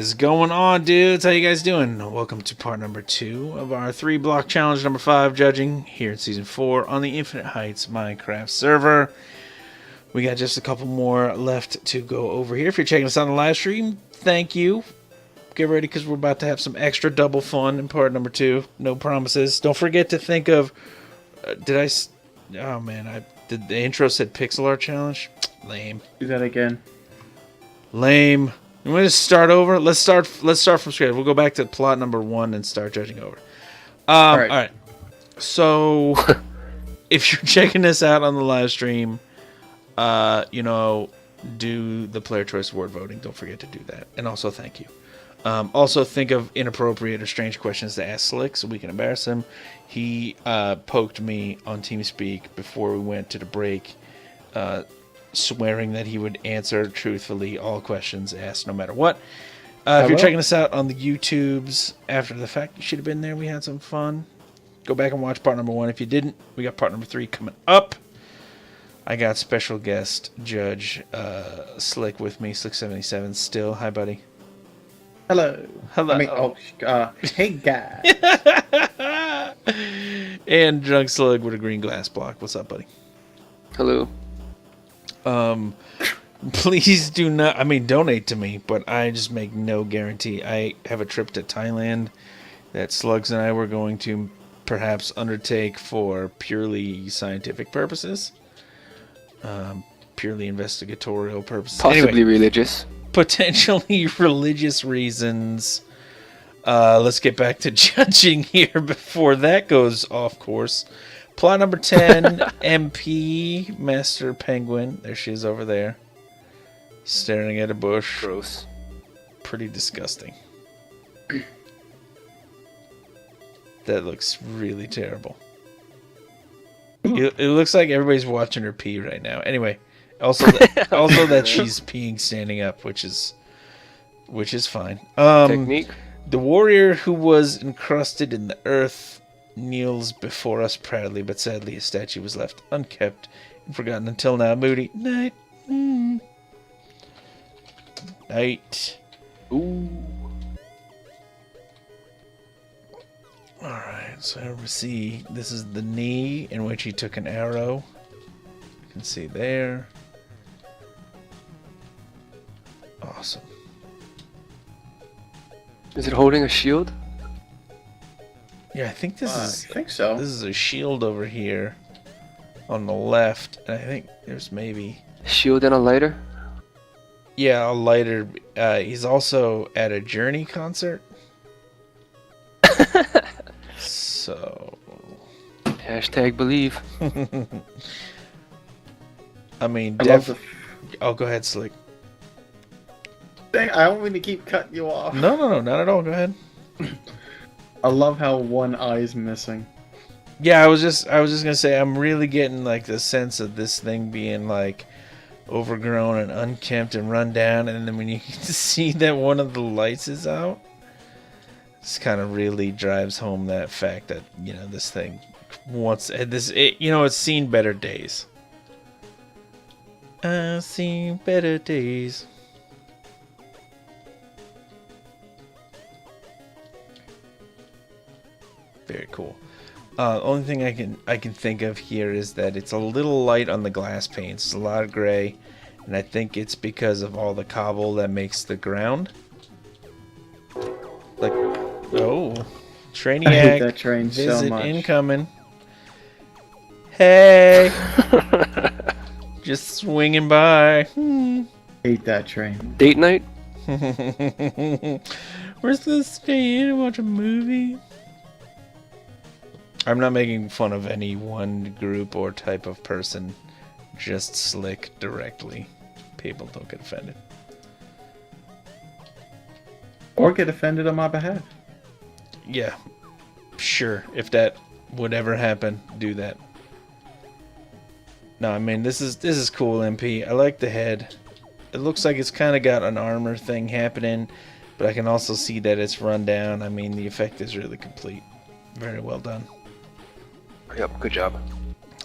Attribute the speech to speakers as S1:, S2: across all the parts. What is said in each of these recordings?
S1: is going on, dudes? How you guys doing? Welcome to part number 2 of our 3 Block Challenge number 5 judging here in Season 4 on the Infinite Heights Minecraft server. We got just a couple more left to go over here. If you're checking us on the live stream, thank you. Get ready because we're about to have some extra double fun in part number 2. No promises. Don't forget to think of... oh man, did the intro said pixel art challenge? Lame.
S2: Do that again.
S1: Lame. You want to start over? Let's start from scratch. We'll go back to plot number 1 and start judging over. All right. So, if you're checking this out on the live stream, do the player choice award voting. Don't forget to do that. And also, thank you. Also, think of inappropriate or strange questions to ask Slick so we can embarrass him. He poked me on TeamSpeak before we went to the break, swearing that he would answer truthfully all questions asked no matter what. If you're checking us out on the YouTubes after the fact, you should have been there. We had some fun. Go back and watch part number 1. If you didn't, we got part number 3 coming up. I got special guest judge Slick with me, Slick77 still. Hi, buddy.
S2: Hello.
S1: Hello.
S2: Hey, guys.
S1: And Drunk Slug with a green glass block. What's up, buddy?
S3: Hello.
S1: Please do not, donate to me, but I just make no guarantee. I have a trip to Thailand that Slugs and I were going to perhaps undertake for purely scientific purposes. Purely investigatorial purposes.
S3: Possibly religious.
S1: Potentially religious reasons. Let's get back to judging here before that goes off course. Plot number 10, MP, Master Penguin. There she is over there. Staring at a bush.
S3: Gross.
S1: Pretty disgusting. That looks really terrible. It looks like everybody's watching her pee right now. Anyway, also that she's peeing standing up, which is fine.
S3: Technique.
S1: The warrior who was encrusted in the earth kneels before us proudly, but sadly his statue was left unkept and forgotten until now. Moody. Night. Night.
S3: Ooh.
S1: Alright, so we see this is the knee in which he took an arrow. You can see there. Awesome.
S3: Is it holding a shield?
S1: Yeah, I think this is.
S2: I think so.
S1: This is a shield over here on the left, and I think there's maybe
S3: Shield and a lighter?
S1: a lighter. He's also at a Journey concert. So.
S3: Hashtag believe.
S1: Oh, go ahead, Slick.
S2: Dang, I don't mean to keep cutting you off.
S1: No, not at all. Go ahead.
S2: I love how one eye is missing.
S1: Yeah, I was just gonna say I'm really getting like the sense of this thing being like overgrown and unkempt and run down, and then when you see that one of the lights is out, this kind of really drives home that fact that this thing it's seen better days. I've seen better days. Very cool. Only thing I can think of here is that it's a little light on the glass panes. It's a lot of gray, and I think it's because of all the cobble that makes the ground. Like, oh, Trainiac.
S2: I hate that train
S1: visit
S2: so much.
S1: Incoming. Hey, just swinging by.
S2: Hate that train.
S3: Date night?
S1: We're supposed to stay in and watch a movie. I'm not making fun of any one group or type of person, just Slick directly. People don't get offended.
S2: Or get offended on my behalf.
S1: Yeah, sure. If that would ever happen, do that. No, this is cool, MP. I like the head. It looks like it's kind of got an armor thing happening, but I can also see that it's run down. The effect is really complete. Very well done.
S3: Yep, good job.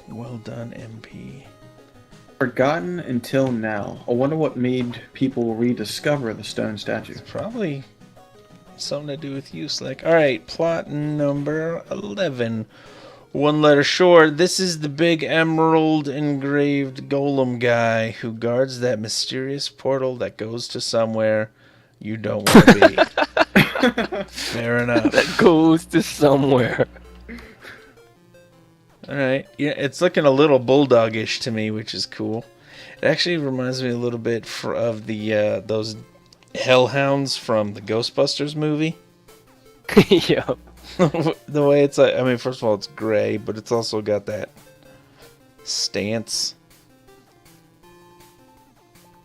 S1: Well done, MP.
S2: Forgotten until now. I wonder what made people rediscover the stone statue.
S1: Probably something to do with you, Slick. Alright, plot number 11. One letter short. This is the big emerald engraved golem guy who guards that mysterious portal that goes to somewhere you don't want to be. Fair enough.
S3: That goes to somewhere.
S1: Alright. Yeah, it's looking a little bulldogish to me, which is cool. It actually reminds me a little bit of the those hellhounds from the Ghostbusters movie.
S3: Yeah.
S1: The way it's like, I mean, first of all, it's gray, but it's also got that stance.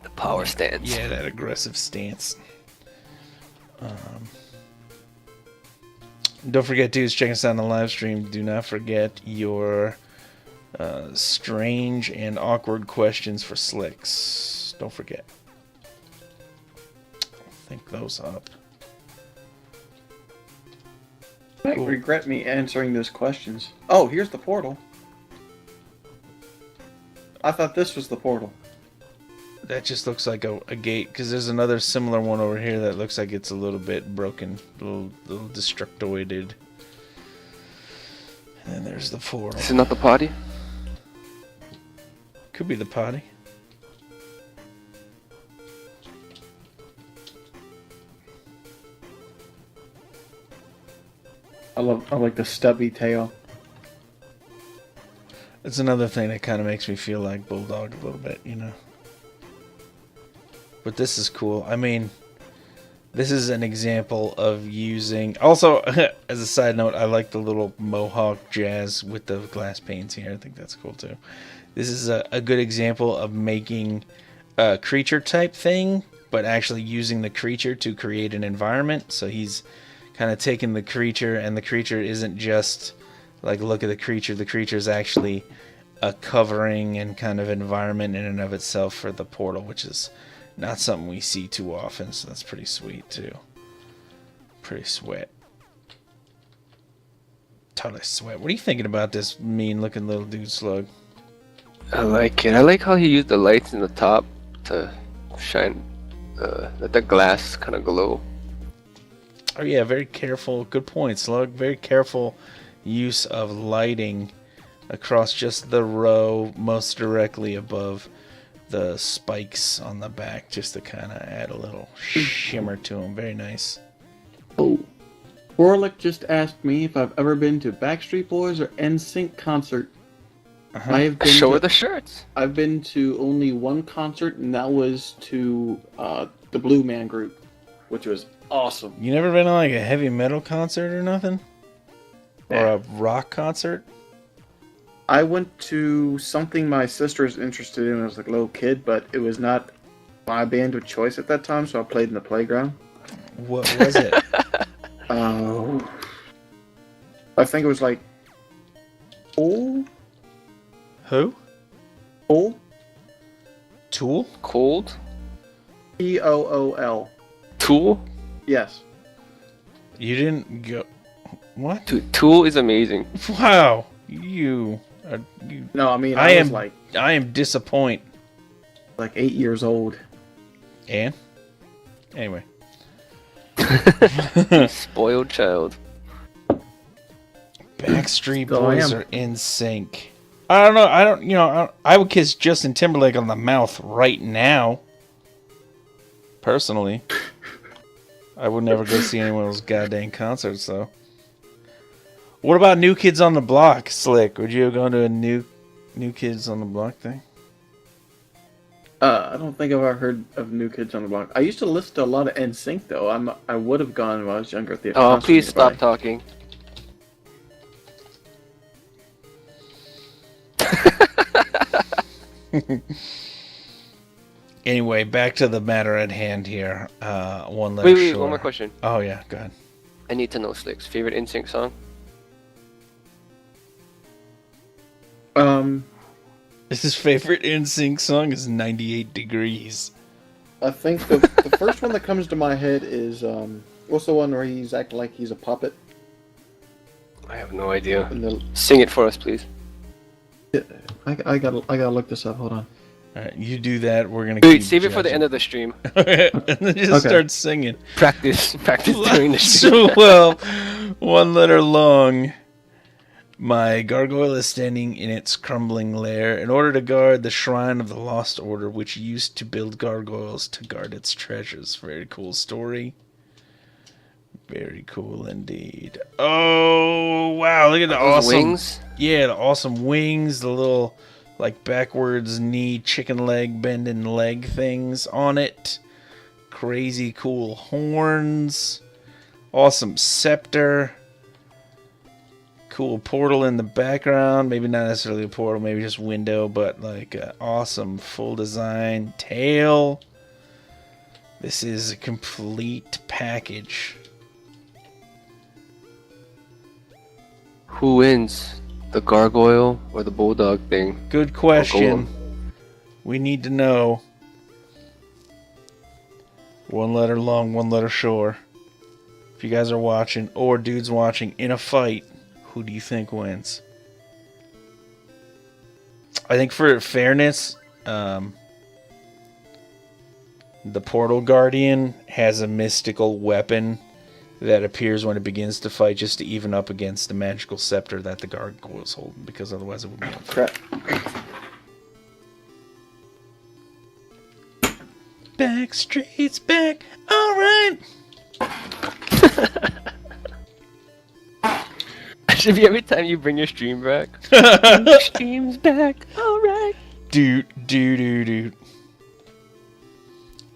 S3: The power stance.
S1: Yeah, that aggressive stance. Don't forget, dudes, check us out on the live stream. Do not forget your strange and awkward questions for Slicks. Don't forget. Think those up.
S2: I
S1: Cool.
S2: regret me answering those questions. Oh, here's the portal. I thought this was the portal.
S1: That just looks like a gate, because there's another similar one over here that looks like it's a little bit broken, a little destructoided. And then there's the portal.
S3: This is not the potty?
S1: Could be the potty.
S2: I like the stubby tail.
S1: It's another thing that kind of makes me feel like Bulldog a little bit, you know. But this is cool. I mean, this is an example of using... Also, as a side note, I like the little mohawk jazz with the glass panes here. I think that's cool, too. This is a good example of making a creature type thing, but actually using the creature to create an environment. So he's kind of taking the creature, and the creature isn't just like, look at the creature. The creature is actually a covering and kind of environment in and of itself for the portal, which is not something we see too often, so that's pretty sweet too. Pretty sweat. Totally sweat. What are you thinking about this mean looking little dude, Slug?
S3: I like it. I like how he used the lights in the top to shine, let the glass kind of glow.
S1: Oh yeah, very careful. Good point, Slug. Very careful use of lighting across just the row most directly above the spikes on the back, just to kind of add a little shimmer to them. Very nice.
S2: Oh. Warlick just asked me if I've ever been to Backstreet Boys or NSYNC concert. I have been
S3: Show
S2: to,
S3: her the shirts.
S2: I've been to only one concert, and that was to the Blue Man Group, which was awesome.
S1: You never been to like a heavy metal concert or nothing? Or a rock concert?
S2: I went to something my sister was interested in when I was like a little kid, but it was not my band of choice at that time, so I played in the playground.
S1: What was it?
S2: I think it was like Tool?
S1: Who?
S2: Tool?
S1: Tool?
S3: Cold?
S2: Tool.
S3: Tool?
S2: Yes.
S1: You didn't go... What?
S3: Dude, Tool is amazing.
S1: Wow. You... you...
S2: No, I mean,
S1: I
S2: was
S1: am...
S2: like
S1: I am disappointed.
S2: 8 years old.
S1: And? Anyway.
S3: Spoiled child.
S1: Backstreet
S2: So I
S1: Boys
S2: am.
S1: are in sync. I don't know. I would kiss Justin Timberlake on the mouth right now. Personally. I would never go see any one of those goddamn concerts, though. What about New Kids on the Block, Slick? Would you go to a New Kids on the Block thing?
S2: I don't think I've ever heard of New Kids on the Block. I used to listen to a lot of NSYNC, though. I would have gone when I was younger at the
S3: Oh,
S2: concert
S3: please stop
S2: nearby.
S3: talking.
S1: Anyway, back to the matter at hand here. One letter
S3: Wait,
S1: short.
S3: one more question.
S1: Oh, yeah, go ahead.
S3: I need to know Slick's favorite NSYNC song.
S1: His favorite NSYNC song is 98 Degrees.
S2: I think the first one that comes to my head is what's the one where he's acting like he's a puppet?
S3: I have no idea.
S2: And
S3: Sing it for us, please.
S2: I gotta look this up. Hold on.
S1: All right, you do that. We're gonna
S3: Wait,
S1: keep
S3: save it for the
S1: judging.
S3: end of the stream.
S1: And then just start singing.
S3: Practice during the stream.
S1: Well, one letter long. My gargoyle is standing in its crumbling lair in order to guard the shrine of the Lost Order, which used to build gargoyles to guard its treasures. Very cool story. Very cool indeed. Oh, wow. Look at the
S3: Those
S1: awesome
S3: wings.
S1: Yeah, the awesome wings, the little like backwards knee chicken leg bending leg things on it. Crazy cool horns. Awesome scepter. Cool portal in the background. Maybe not necessarily a portal, maybe just window, but like awesome full design tail. This is a complete package.
S3: Who wins? The gargoyle or the bulldog thing?
S1: Good question. We need to know. One letter long, one letter short. If you guys are watching, or dudes watching, in a fight, who do you think wins? I think for fairness, the Portal Guardian has a mystical weapon that appears when it begins to fight, just to even up against the magical scepter that the gargoyle's holding, because otherwise it would be unfair.
S2: Crap.
S1: Back streets back, alright.
S3: Should be every time you bring your stream back. Stream's back, alright.
S1: Dude.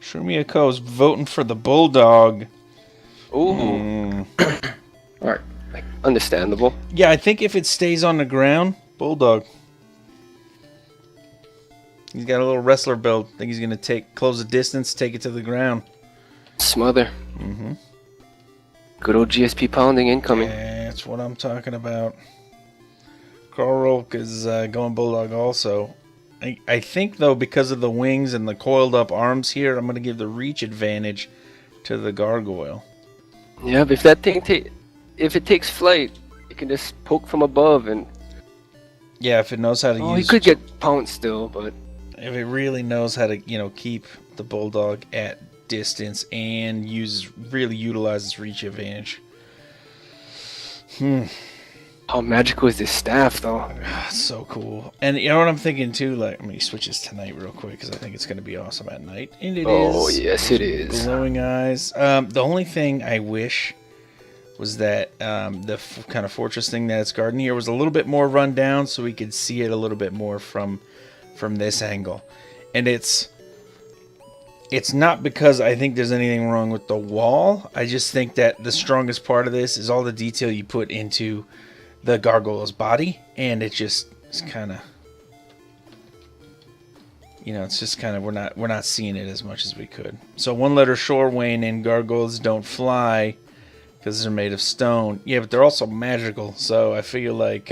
S1: Shumioko's voting for the bulldog.
S3: Ooh.
S2: Alright.
S3: Like, understandable.
S1: Yeah, I think if it stays on the ground, bulldog. He's got a little wrestler build. I think he's gonna close the distance, take it to the ground.
S3: Smother.
S1: Mm-hmm.
S3: Good old GSP pounding incoming.
S1: That's what I'm talking about. Carl Rolk is going bulldog also. I think though, because of the wings and the coiled up arms here, I'm gonna give the reach advantage to the gargoyle.
S3: Yeah, but if that thing if it takes flight, it can just poke from above and.
S1: Yeah, if it knows how to
S3: Oh,
S1: use.
S3: he could get pounced still, but.
S1: If it really knows how to, keep the bulldog at distance and really utilizes reach advantage.
S3: How magical is this staff, though?
S1: So cool. And you know what I'm thinking too? Like, let me switch this to night real quick because I think it's going to be awesome at night. And it is.
S3: Oh, yes, it is.
S1: Glowing eyes. The only thing I wish was that the kind of fortress thing that it's guarding here was a little bit more run down so we could see it a little bit more from this angle. And it's not because I think there's anything wrong with the wall. I just think that the strongest part of this is all the detail you put into the gargoyle's body, and it just is kind of, it's just kind of we're not seeing it as much as we could. So one letter shore, Wayne, and gargoyles don't fly because they're made of stone. Yeah, but they're also magical, so I feel like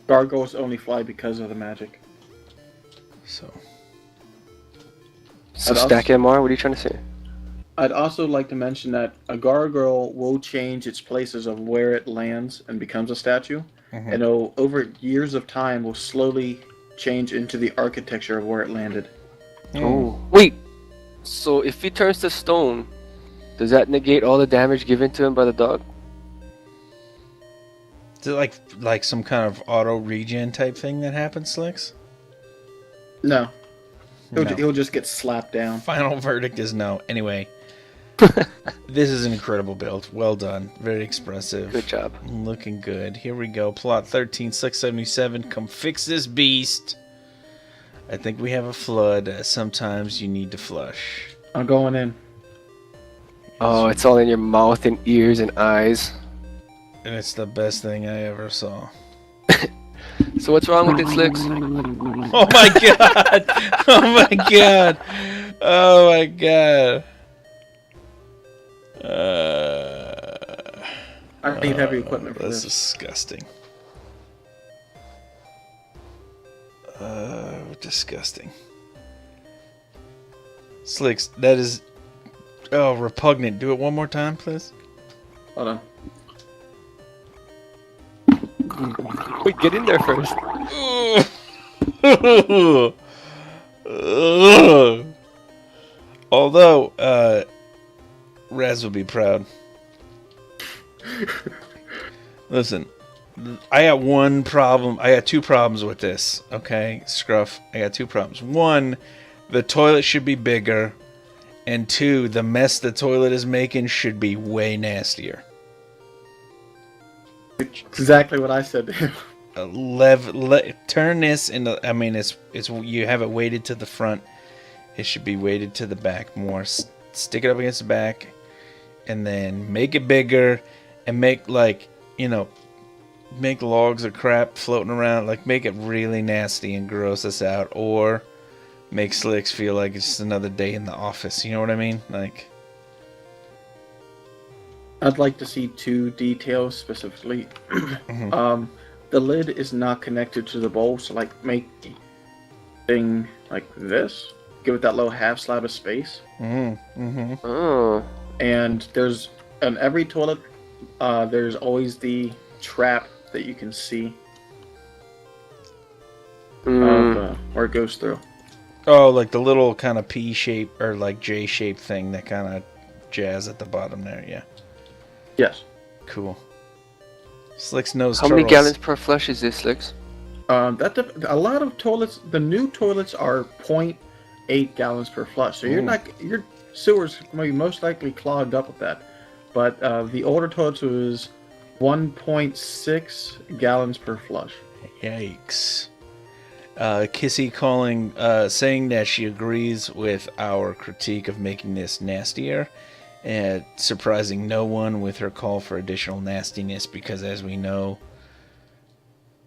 S2: Gargoyles only fly because of the magic.
S1: So
S3: Stack MR, what are you trying to say?
S2: I'd also like to mention that a gargoyle will change its places of where it lands and becomes a statue, and over years of time will slowly change into the architecture of where it landed.
S3: Oh, wait. So if he turns to stone, does that negate all the damage given to him by the dog?
S1: Is it like some kind of auto regen type thing that happens, Slicks?
S2: No.
S1: No.
S2: He'll just get slapped down.
S1: Final verdict is no. Anyway, this is an incredible build. Well done. Very expressive.
S3: Good job.
S1: Looking good. Here we go. Plot 13677. Come fix this beast. I think we have a flood. Sometimes you need to flush.
S2: I'm going in.
S3: Oh, it's all in your mouth and ears and eyes.
S1: And it's the best thing I ever saw.
S3: So what's wrong with it, Slicks?
S1: Oh my god! Oh my god! Oh my god!
S2: I need heavy equipment for
S1: That's
S2: this.
S1: disgusting. Disgusting. Slicks, that is... Oh, repugnant. Do it one more time, please.
S2: Hold on.
S3: Wait, get in there first.
S1: Ugh. Although, Raz will be proud. Listen, I got one problem. I got two problems with this. Okay, Scruff. I got two problems. One, the toilet should be bigger. And two, the mess the toilet is making should be way nastier.
S2: Exactly what I said to him.
S1: Turn this into. I mean, it's you have it weighted to the front. It should be weighted to the back more. Stick it up against the back, and then make it bigger, and make make logs of crap floating around. Like make it really nasty and gross us out, or make Slicks feel like it's just another day in the office. You know what I mean? Like,
S2: I'd like to see two details specifically. The lid is not connected to the bowl, so like make the thing like this. Give it that little half slab of space.
S3: Oh.
S2: And there's on every toilet, there's always the trap that you can see of, where it goes through.
S1: oh, like the little kind of P shape or like J shape thing that kind of jazz at the bottom there. Yeah,
S2: Yes.
S1: cool. Slicks knows.
S3: How many gallons per flush is this, Slicks?
S2: A lot of toilets, the new toilets are 0.8 gallons per flush. So your sewers may be most likely clogged up with that. But the older toilets was 1.6 gallons per flush.
S1: Yikes. Kissy saying that she agrees with our critique of making this nastier, and surprising no one with her call for additional nastiness because, as we know,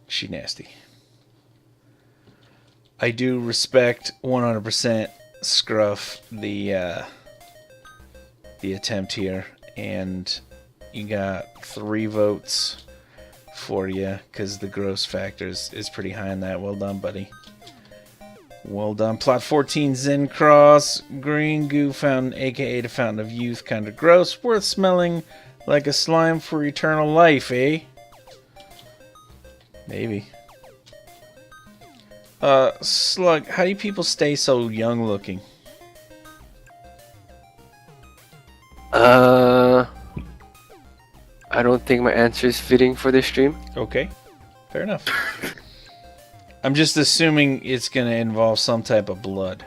S1: she nasty. I do respect 100% Scruff the attempt here, and you got 3 votes for you because the gross factor is pretty high on that. Well done, buddy. Well done. Plot 14 Zen Cross. Green Goo Fountain, aka the Fountain of Youth. Kinda gross. Worth smelling like a slime for eternal life, eh? Maybe. Slug, how do people stay so young looking?
S3: I don't think my answer is fitting for this stream.
S1: Okay. Fair enough. I'm just assuming it's gonna involve some type of blood.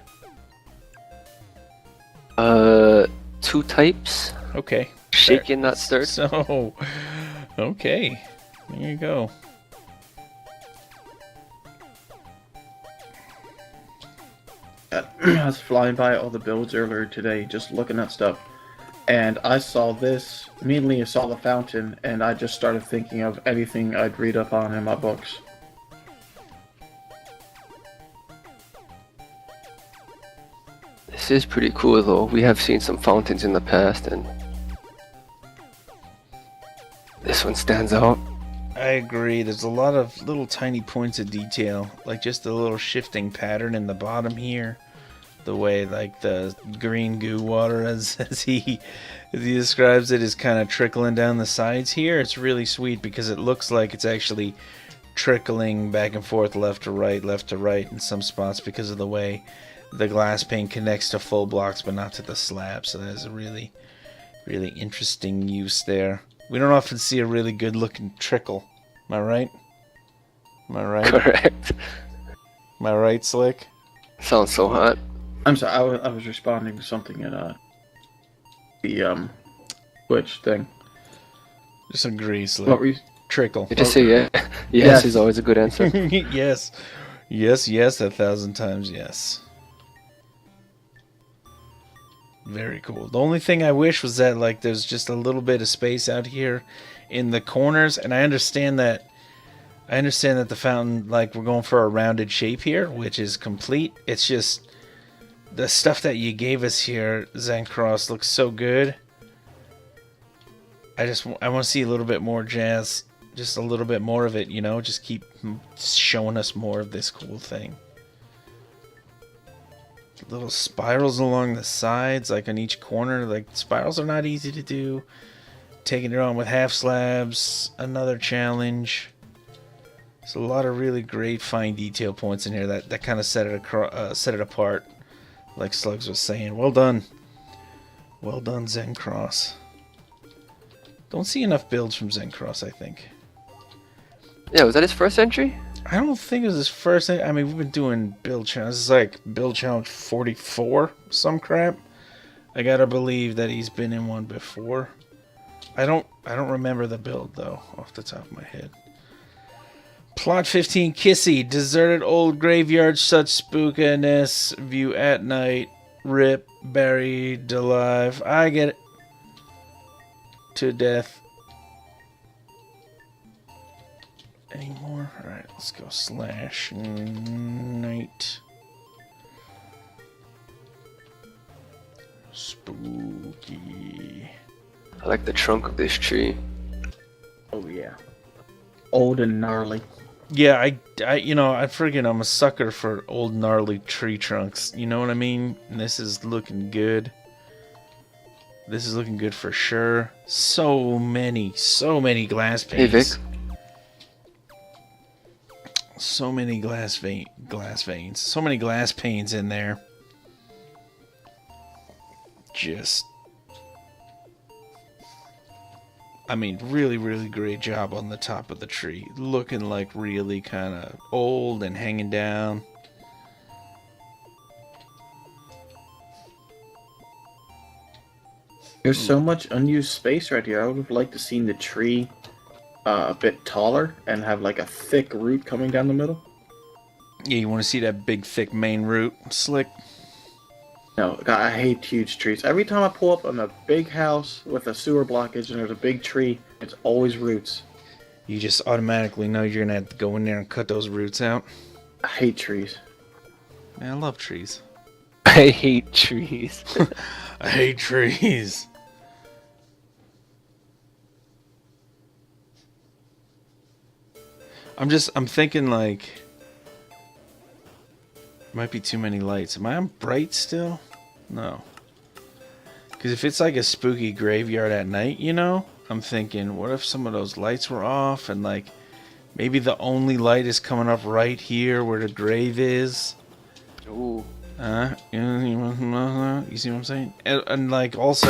S3: 2 types.
S1: Okay.
S3: Shaken, not stirred.
S1: So, okay. There you go.
S2: I was flying by all the builds earlier today, just looking at stuff. And I saw this, immediately I saw the fountain, and I just started thinking of anything I'd read up on in my books.
S3: This is pretty cool though. We have seen some fountains in the past, and this one stands out.
S1: I agree. There's a lot of little tiny points of detail, like just a little shifting pattern in the bottom here. The way like the green goo water, as he describes it, is kind of trickling down the sides here. It's really sweet because it looks like it's actually trickling back and forth, left to right in some spots because of the way the glass pane connects to full blocks but not to the slab. So that's a really, really interesting use there. We don't often see a really good looking trickle. Am I right? Am I right?
S3: Correct.
S1: Am I right, Slick?
S3: Sounds so hot.
S2: I'm sorry, I was responding to something in the Twitch thing.
S1: Just agree, Slick.
S2: What were you?
S1: Trickle.
S3: You just say yeah. Yes is always a good answer.
S1: Yes. Yes, 1,000 times yes. Very cool. The only thing I wish was that like there's just a little bit of space out here in the corners, and I understand that the fountain, like, we're going for a rounded shape here, which is complete. It's just the stuff that you gave us here, Zencross, looks so good. I want to see a little bit more jazz, just a little bit more of it, you know, just keep showing us more of this cool thing. Little spirals along the sides, like on each corner. Like, spirals are not easy to do. Taking it on with half slabs, another challenge. There's a lot of really great fine detail points in here that kind of set it apart. Like Slugs was saying, well done. Well done, Zen Cross. Don't see enough builds from Zen Cross, I think.
S3: Yeah, was that his first entry?
S1: I don't think it was his first. I mean, we've been doing build challenge. This is like build challenge 44, some crap. I gotta believe that he's been in one before. I don't remember the build though, off the top of my head. Plot 15, Kissy, deserted old graveyard, such spookiness, view at night, rip, buried alive. I get it. To death. Any more? Alright, let's go slash night. Spooky.
S3: I like the trunk of this tree.
S2: Oh yeah. Old and gnarly.
S1: Yeah, I I'm a sucker for old gnarly tree trunks. You know what I mean? And this is looking good. This is looking good for sure. So many glass panes.
S3: Hey Vic.
S1: So many glass veins. So many glass panes in there. Just, I mean, really great job on the top of the tree. Looking like really kind of old and hanging down.
S2: There's so much unused space right here. I would have liked to seen the tree a bit taller and have like a thick root coming down the middle.
S1: Yeah, you want to see that big thick main root, Slick?
S2: No, God, I hate huge trees. Every time I pull up on a big house with a sewer blockage and there's a big tree, it's always roots.
S1: You just automatically know you're gonna have to go in there and cut those roots out.
S2: I hate trees.
S1: Man, I love trees.
S3: I hate trees.
S1: I hate trees. I'm thinking like, might be too many lights. Am I on bright still? No. Because if it's like a spooky graveyard at night, you know, I'm thinking, what if some of those lights were off and like maybe the only light is coming up right here where the grave is?
S3: Ooh.
S1: You see what I'm saying? And like also,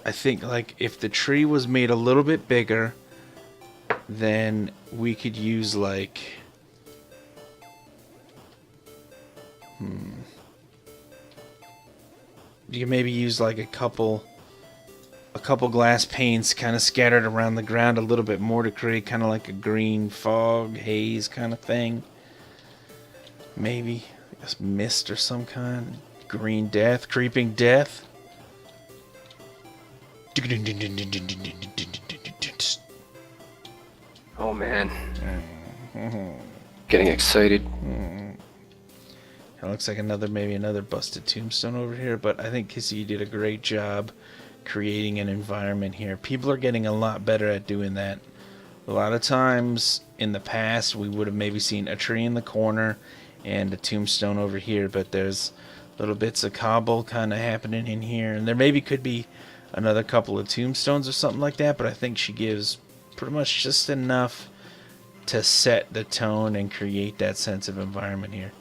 S1: I think like if the tree was made a little bit bigger, then we could use like, you can maybe use like a couple glass panes kind of scattered around the ground a little bit more to create kind of like a green fog haze kind of thing. Maybe a mist or some kind. Green death, creeping death.
S3: Oh man. Getting excited.
S1: It looks like maybe another busted tombstone over here, but I think Kissy, you did a great job creating an environment here. People are getting a lot better at doing that. A lot of times in the past we would have maybe seen a tree in the corner and a tombstone over here, but there's little bits of cobble kind of happening in here, and there maybe could be another couple of tombstones or something like that, but I think she gives pretty much just enough to set the tone and create that sense of environment here.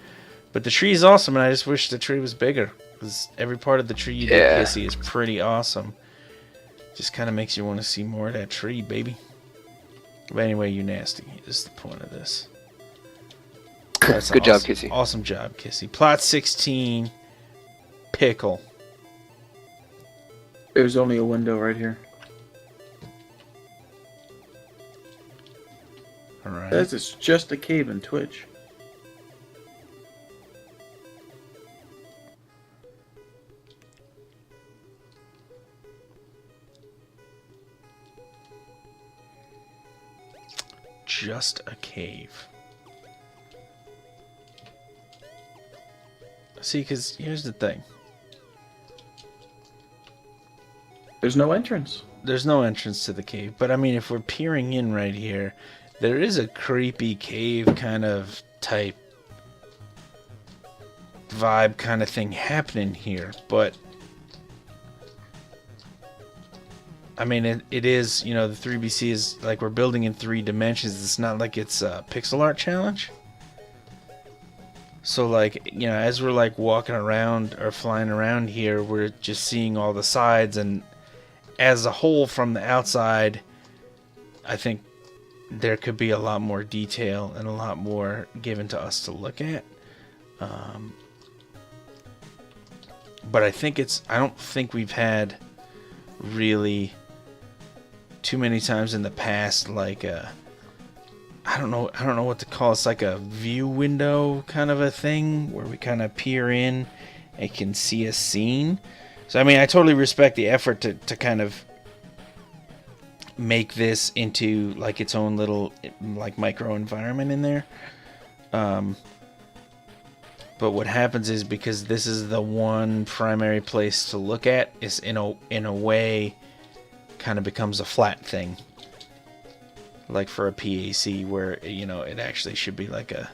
S1: But the tree is awesome, and I just wish the tree was bigger, because every part of the tree you did, Kissy, is pretty awesome. Just kind of makes you want to see more of that tree, baby. But anyway, you nasty is the point of this. That's
S3: Good job, Kissy.
S1: Awesome job, Kissy. Plot 16, pickle.
S2: There's only a window right here.
S1: Alright.
S2: Says it's just a cave in Twitch.
S1: Just a cave. See, because here's the thing.
S2: There's no entrance.
S1: There's no entrance to the cave, but I mean, if we're peering in right here, there is a creepy cave kind of type vibe kind of thing happening here, but I mean, it is, you know, the 3BC is like we're building in 3 dimensions. It's not like it's a pixel art challenge. So, like, you know, as we're like walking around or flying around here, we're just seeing all the sides, and as a whole from the outside, I think there could be a lot more detail and a lot more given to us to look at. But I don't think we've had really too many times in the past, like I don't know what to call it. It's like a view window kind of a thing where we kind of peer in and can see a scene. So I mean, I totally respect the effort to kind of make this into like its own little like micro environment in there. But what happens is, because this is the one primary place to look at, is in a way kind of becomes a flat thing. Like for a PAC, where, you know, it actually should be like a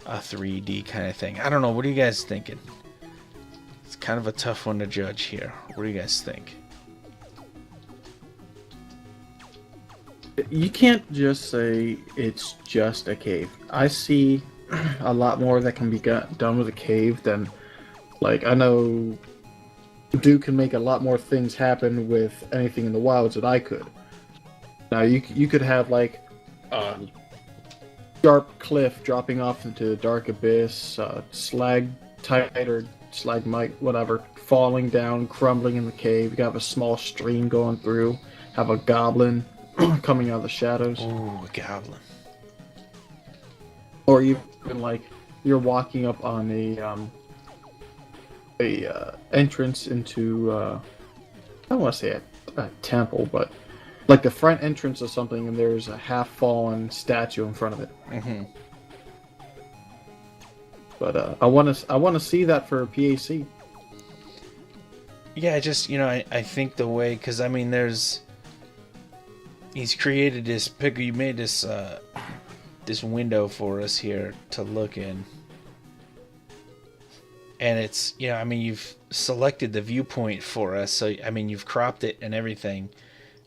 S1: 3D kind of thing. I don't know. What are you guys thinking? It's kind of a tough one to judge here. What do you guys think?
S2: You can't just say it's just a cave. I see a lot more that can be done with a cave than, like, I know Duke can make a lot more things happen with anything in the wilds than I could. Now you could have like a sharp cliff dropping off into the dark abyss, stalactite or stalagmite, whatever, falling down, crumbling in the cave. You could have a small stream going through, have a goblin coming out of the shadows.
S1: Ooh, a goblin.
S2: Or even like you're walking up on a entrance into I don't want to say a temple, but like the front entrance of something, and there's a half-fallen statue in front of it.
S1: Mm-hmm.
S2: But I want to see that for a PAC.
S1: Yeah, I think the way, because I mean, he's created this pick. You made this window for us here to look in, and it's, I mean, you've selected the viewpoint for us, so I mean, you've cropped it and everything.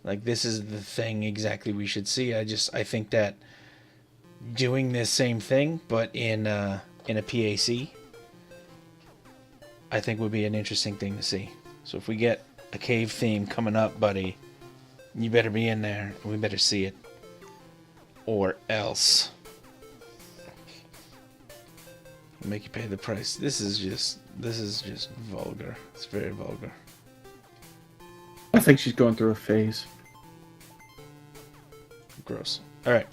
S1: Like, this is the thing exactly we should see. I think that doing this same thing, but in a PAC, I think would be an interesting thing to see. So if we get a cave theme coming up, buddy, you better be in there, and we better see it, or else make you pay the price. This is just vulgar. It's very vulgar.
S2: I think she's going through a phase.
S1: Gross. Alright.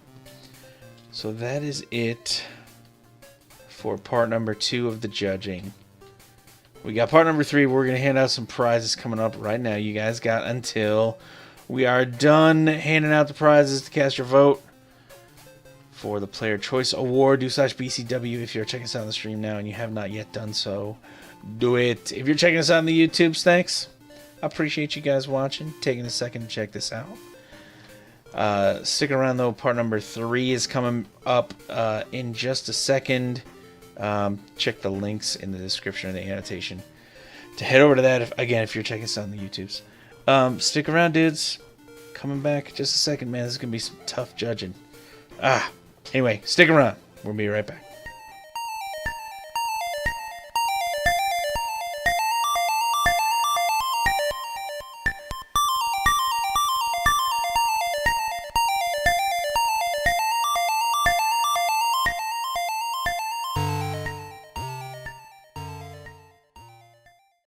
S1: So that is it for part number 2 of the judging. We got part number 3. We're going to hand out some prizes coming up right now. You guys got until we are done handing out the prizes to cast your vote for the Player Choice Award. Do/BCW if you're checking us out on the stream now and you have not yet done so. Do it. If you're checking us out on the YouTubes, thanks. I appreciate you guys watching, taking a second to check this out. Stick around though, part number 3 is coming up in just a second. Check the links in the description and the annotation to head over to that if you're checking us out on the YouTubes. Stick around, dudes. Coming back just a second, man. This is gonna be some tough judging. Anyway, stick around. We'll be right back.